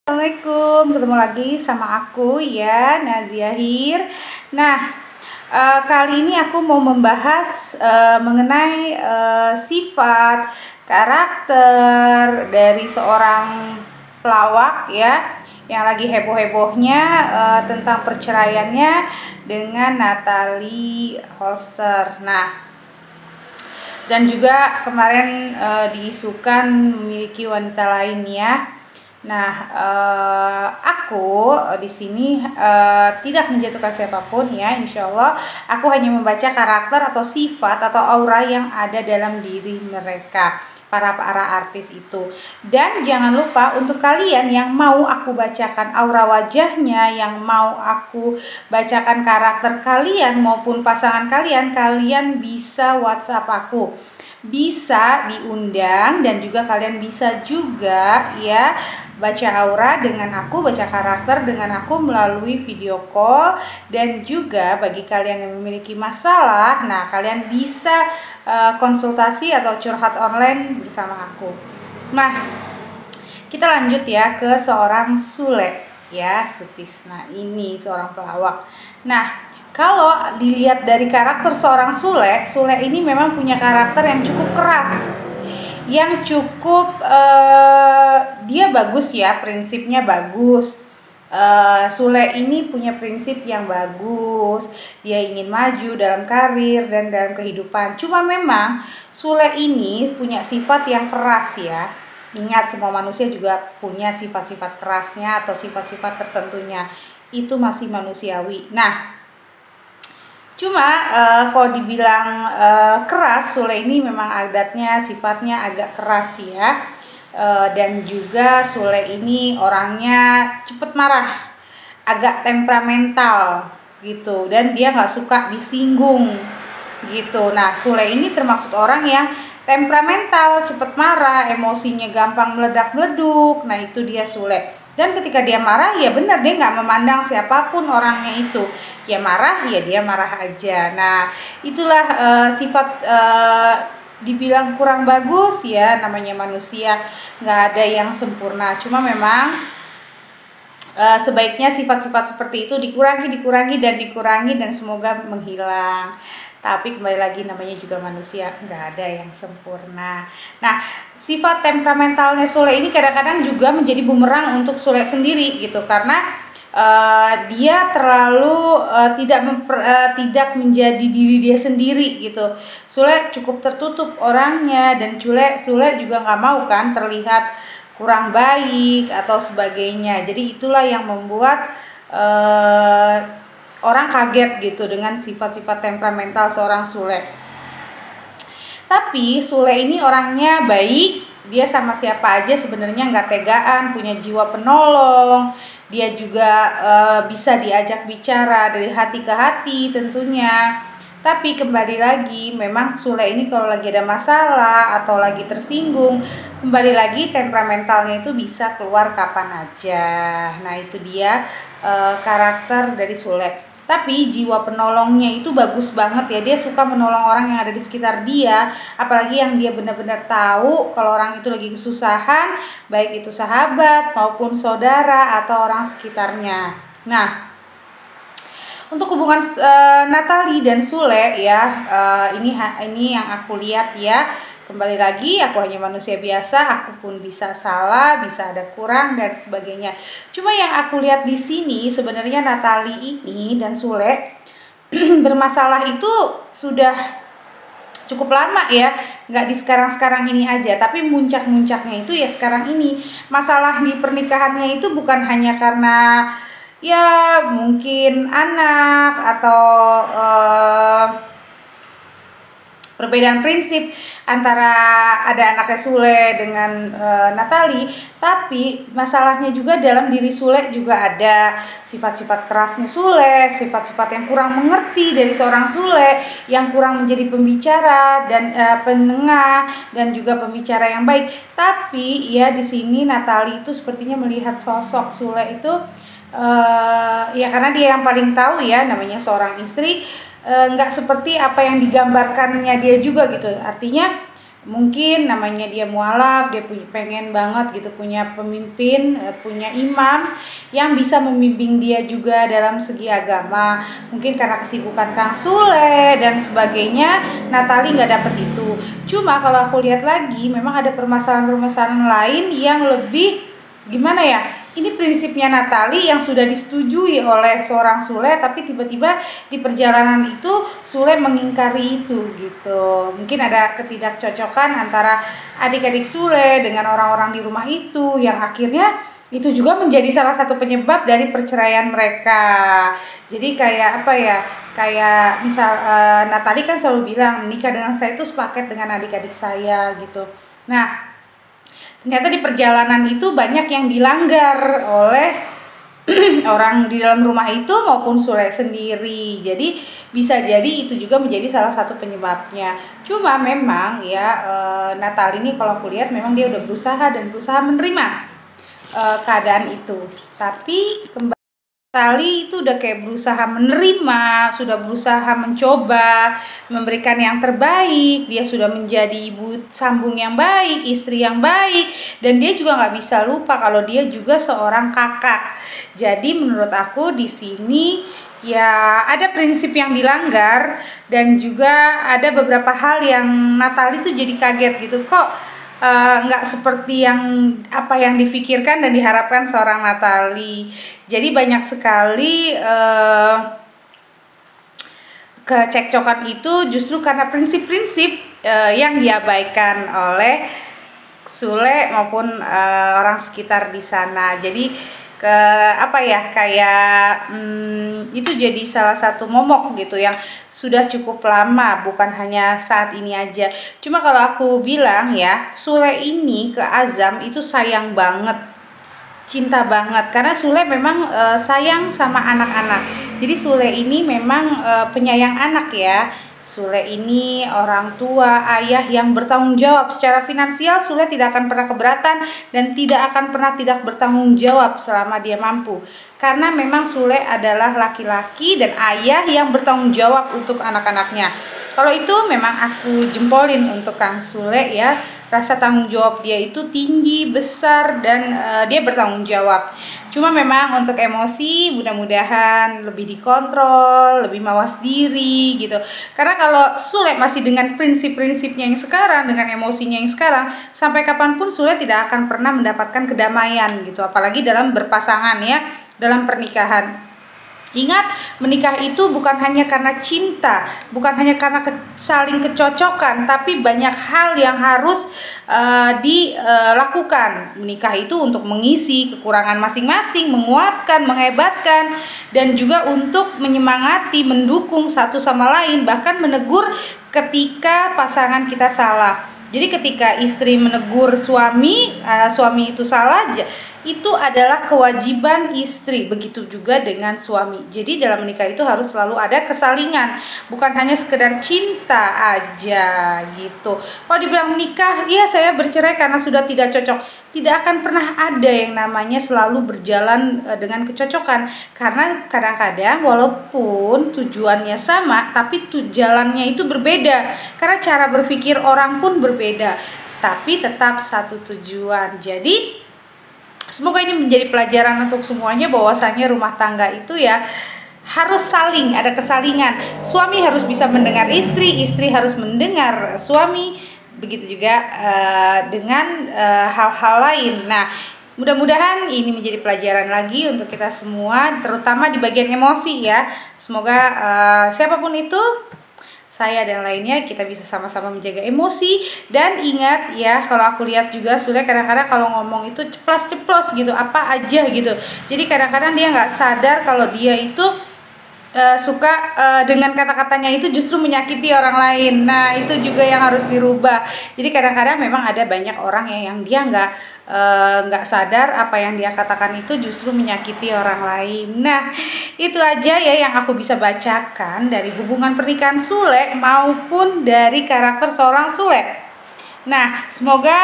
Assalamualaikum, ketemu lagi sama aku ya, Naziahir. Nah, kali ini aku mau membahas mengenai sifat, karakter dari seorang pelawak ya, yang lagi heboh-hebohnya tentang perceraiannya dengan Natalie Holster. Nah, dan juga kemarin diisukan memiliki wanita lain ya. Nah, aku di sini tidak menjatuhkan siapapun ya, insya Allah aku hanya membaca karakter atau sifat atau aura yang ada dalam diri mereka, para artis itu. Dan jangan lupa untuk kalian yang mau aku bacakan aura wajahnya, yang mau aku bacakan karakter kalian maupun pasangan kalian, kalian bisa WhatsApp aku, bisa diundang, dan juga kalian bisa juga ya baca aura dengan aku, baca karakter dengan aku melalui video call. Dan juga bagi kalian yang memiliki masalah, nah kalian bisa konsultasi atau curhat online bersama aku. Nah, kita lanjut ya ke seorang Sule ya, Sutisna ini seorang pelawak. Nah, kalau dilihat dari karakter seorang Sule, Sule ini memang punya karakter yang cukup keras, yang cukup dia bagus ya, prinsipnya bagus. Sule ini punya prinsip yang bagus, dia ingin maju dalam karir dan dalam kehidupan. Cuma memang Sule ini punya sifat yang keras ya. Ingat, semua manusia juga punya sifat-sifat kerasnya atau sifat-sifat tertentunya, itu masih manusiawi. Nah, cuma kalau dibilang keras, Sule ini memang adatnya sifatnya agak keras ya. Dan juga Sule ini orangnya cepet marah, agak temperamental gitu, dan dia nggak suka disinggung gitu. Nah, Sule ini termasuk orang yang temperamental, cepet marah, emosinya gampang meledak-meleduk. Nah, itu dia Sule. Dan ketika dia marah, ya benar, dia nggak memandang siapapun orangnya itu. Ya marah, ya dia marah aja. Nah, itulah sifat dibilang kurang bagus ya, namanya manusia, nggak ada yang sempurna. Cuma memang sebaiknya sifat-sifat seperti itu dikurangi dan semoga menghilang. Tapi kembali lagi, namanya juga manusia, nggak ada yang sempurna. Nah, sifat temperamentalnya Sule ini kadang-kadang juga menjadi bumerang untuk Sule sendiri gitu, karena dia terlalu tidak menjadi diri dia sendiri gitu. Sule cukup tertutup orangnya, dan Sule juga nggak mau kan terlihat kurang baik atau sebagainya. Jadi itulah yang membuat orang kaget gitu dengan sifat-sifat temperamental seorang Sule. Tapi Sule ini orangnya baik, dia sama siapa aja sebenarnya nggak tegaan, punya jiwa penolong. Dia juga bisa diajak bicara dari hati ke hati tentunya. Tapi kembali lagi, memang Sule ini kalau lagi ada masalah atau lagi tersinggung, kembali lagi temperamentalnya itu bisa keluar kapan aja. Nah, itu dia karakter dari Sule. Tapi jiwa penolongnya itu bagus banget ya, dia suka menolong orang yang ada di sekitar dia, apalagi yang dia benar-benar tahu kalau orang itu lagi kesusahan, baik itu sahabat maupun saudara atau orang sekitarnya. Nah, untuk hubungan Natalie dan Sule ya, ini yang aku lihat ya. Kembali lagi, aku hanya manusia biasa, aku pun bisa salah, bisa ada kurang dan sebagainya. Cuma yang aku lihat di sini sebenarnya Natalie ini dan Sule bermasalah itu sudah cukup lama ya, nggak di sekarang-sekarang ini aja, tapi muncak-muncaknya itu ya sekarang ini. Masalah di pernikahannya itu bukan hanya karena ya mungkin anak atau perbedaan prinsip antara ada anaknya Sule dengan Natalie, tapi masalahnya juga dalam diri Sule juga ada sifat-sifat kerasnya Sule, sifat-sifat yang kurang mengerti dari seorang Sule, yang kurang menjadi pembicara dan penengah dan juga pembicara yang baik. Tapi ya di sini Natalie itu sepertinya melihat sosok Sule itu ya karena dia yang paling tahu ya, namanya seorang istri, nggak seperti apa yang digambarkannya dia juga gitu. Artinya Mungkin namanya dia mualaf, dia pengen banget gitu punya pemimpin, punya imam yang bisa membimbing dia juga dalam segi agama. Mungkin karena kesibukan Kang Sule dan sebagainya, Natali nggak dapet itu. Cuma kalau aku lihat lagi, memang ada permasalahan-permasalahan lain yang lebih gimana ya, ini prinsipnya Natali yang sudah disetujui oleh seorang Sule, tapi tiba-tiba di perjalanan itu Sule mengingkari itu gitu. Mungkin ada ketidakcocokan antara adik-adik Sule dengan orang-orang di rumah itu, yang akhirnya itu juga menjadi salah satu penyebab dari perceraian mereka. Jadi kayak apa ya, kayak misal Natali kan selalu bilang menikah dengan saya itu sepaket dengan adik-adik saya gitu. Nah, ternyata di perjalanan itu banyak yang dilanggar oleh orang di dalam rumah itu maupun Sule sendiri. Jadi bisa jadi itu juga menjadi salah satu penyebabnya. Cuma memang ya Natal ini kalau aku lihat memang dia udah berusaha menerima keadaan itu. Tapi Tali itu udah kayak berusaha menerima, sudah berusaha mencoba, memberikan yang terbaik. Dia sudah menjadi ibu sambung yang baik, istri yang baik, dan dia juga nggak bisa lupa kalau dia juga seorang kakak. Jadi menurut aku di sini ya ada prinsip yang dilanggar dan juga ada beberapa hal yang Natali tuh jadi kaget gitu kok. Nggak seperti apa yang difikirkan dan diharapkan seorang Natali. Jadi banyak sekali kecekcokan itu justru karena prinsip-prinsip yang diabaikan oleh Sule maupun orang sekitar di sana. Jadi kayak itu jadi salah satu momok gitu yang sudah cukup lama, bukan hanya saat ini aja. Cuma kalau aku bilang ya, Sule ini ke Azam itu sayang banget, cinta banget, karena Sule memang sayang sama anak-anak. Jadi Sule ini memang penyayang anak ya. Sule ini orang tua, ayah yang bertanggung jawab secara finansial. Sule tidak akan pernah keberatan dan tidak akan pernah tidak bertanggung jawab selama dia mampu. Karena memang Sule adalah laki-laki dan ayah yang bertanggung jawab untuk anak-anaknya. Kalau itu memang aku jempolin untuk Kang Sule ya. Rasa tanggung jawab dia itu tinggi, besar, dan dia bertanggung jawab. Cuma memang untuk emosi mudah-mudahan lebih dikontrol, lebih mawas diri gitu. Karena kalau Sule masih dengan prinsip-prinsipnya yang sekarang, dengan emosinya yang sekarang, sampai kapanpun Sule tidak akan pernah mendapatkan kedamaian gitu. Apalagi dalam berpasangan ya, dalam pernikahan. Ingat, menikah itu bukan hanya karena cinta, bukan hanya karena saling kecocokan, tapi banyak hal yang harus dilakukan. Menikah itu untuk mengisi kekurangan masing-masing, menguatkan, menghebatkan, dan juga untuk menyemangati, mendukung satu sama lain, bahkan menegur ketika pasangan kita salah. Jadi ketika istri menegur suami itu salah, itu adalah kewajiban istri. Begitu juga dengan suami. Jadi dalam menikah itu harus selalu ada kesalingan, bukan hanya sekedar cinta aja gitu. Kalau dibilang menikah, iya saya bercerai karena sudah tidak cocok. Tidak akan pernah ada yang namanya selalu berjalan dengan kecocokan. Karena kadang-kadang walaupun tujuannya sama, tapi jalannya itu berbeda. Karena cara berpikir orang pun berbeda, tapi tetap satu tujuan. Jadi semoga ini menjadi pelajaran untuk semuanya, bahwasanya rumah tangga itu ya harus saling, ada kesalingan. Suami harus bisa mendengar istri, istri harus mendengar suami. Begitu juga dengan hal-hal lain. Nah, mudah-mudahan ini menjadi pelajaran lagi untuk kita semua, terutama di bagian emosi ya. Semoga siapapun itu, saya dan lainnya, kita bisa sama-sama menjaga emosi. Dan ingat ya, kalau aku lihat juga Sule kadang-kadang kalau ngomong itu ceplos-ceplos gitu, apa aja gitu. Jadi kadang-kadang dia nggak sadar kalau dia itu suka dengan kata-katanya itu justru menyakiti orang lain. Nah, itu juga yang harus dirubah. Jadi kadang-kadang memang ada banyak orang yang dia nggak sadar apa yang dia katakan itu justru menyakiti orang lain. Nah, itu aja ya yang aku bisa bacakan dari hubungan pernikahan Sule maupun dari karakter seorang Sule. Nah, semoga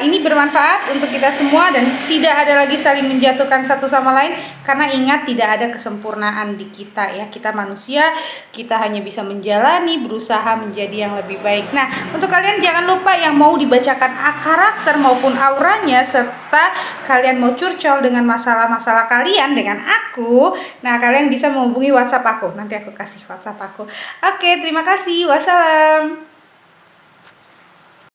ini bermanfaat untuk kita semua dan tidak ada lagi saling menjatuhkan satu sama lain, karena ingat tidak ada kesempurnaan di kita ya. Kita manusia, kita hanya bisa menjalani, berusaha menjadi yang lebih baik. Nah, untuk kalian jangan lupa yang mau dibacakan karakter maupun auranya, serta kalian mau curcol dengan masalah-masalah kalian dengan aku, nah kalian bisa menghubungi WhatsApp aku. Nanti aku kasih WhatsApp aku. Oke, terima kasih. Wassalam.